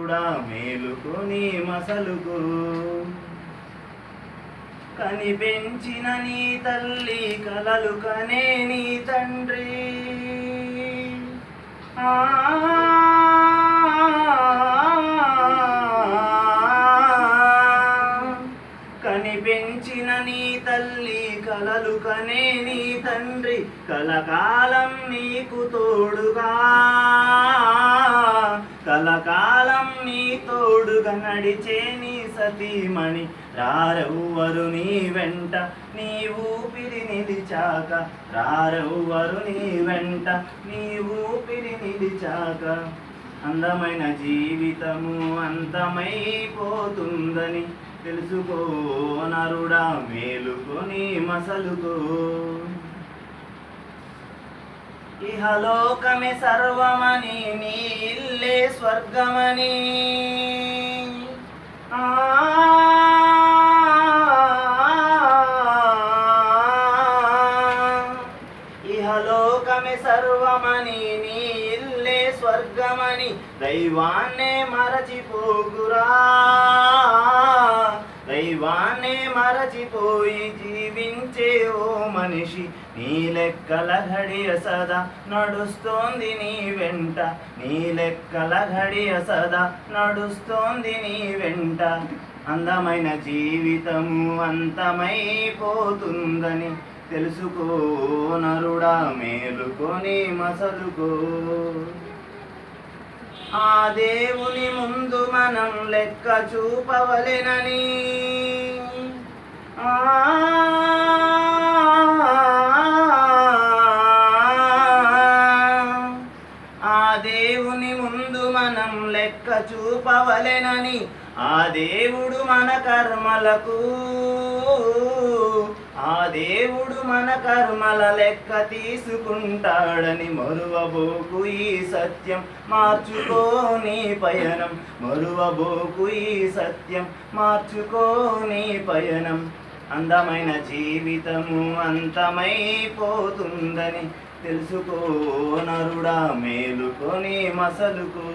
నరుడా మేలుకొని మసలుకో. కని పెంచిన నీ తల్లి కలలు కనే నీ తండ్రి కని పెంచిన నీ తల్లి కలలు కనే నీ తండ్రి కలకాలం నీకు తోడుగా కలకాలం నీ తోడుగా నడిచే నీ సతీమణి రారెవ్వరు నీ వెంట నీ ఊపిరి నిలిచాక రారెవ్వరు నీ వెంట నీ ఊపిరి నిలిచాక. అందమైన జీవితము అంతమైపోతుందని తెలుసుకో నరుడా మేలుకొని మసలుకో. ఇహలోకమే సర్వమని నీ ఇల్లే స్వర్గమని ఇహలోకమే సర్వమని నీ ఇల్లే స్వర్గమని దైవాన్నే మరచిపోకురా. దైవాన్నే మరచిపోయి జీవించే ఓ మనిషి నీ లెక్కల ఘడియ సదా నడుస్తోంది నీ వెంట నీ లెక్కల ఘడియ సదా నడుస్తోంది నీ వెంట. అందమైన జీవితము అంతమైపోతుందని తెలుసుకో నరుడా మేలుకొని మసలుకో. ఆ దేవుని ముందు మనం లెక్క చూపవలెనని ఆ దేవుని ముందు మనం లెక్క చూపవలెనని ఆ దేవుడు మన కర్మలకు ఆ దేవుడు మన కర్మల లెక్క తీసుకుంటాడని మరువబోకు ఈ సత్యం మార్చుకోని పయనం మరువబోకు ఈ సత్యం మార్చుకోని పయనం. అందమైన జీవితము అంతమైపోతుందని తెలుసుకో నరుడా మేలుకొని మసలుకో.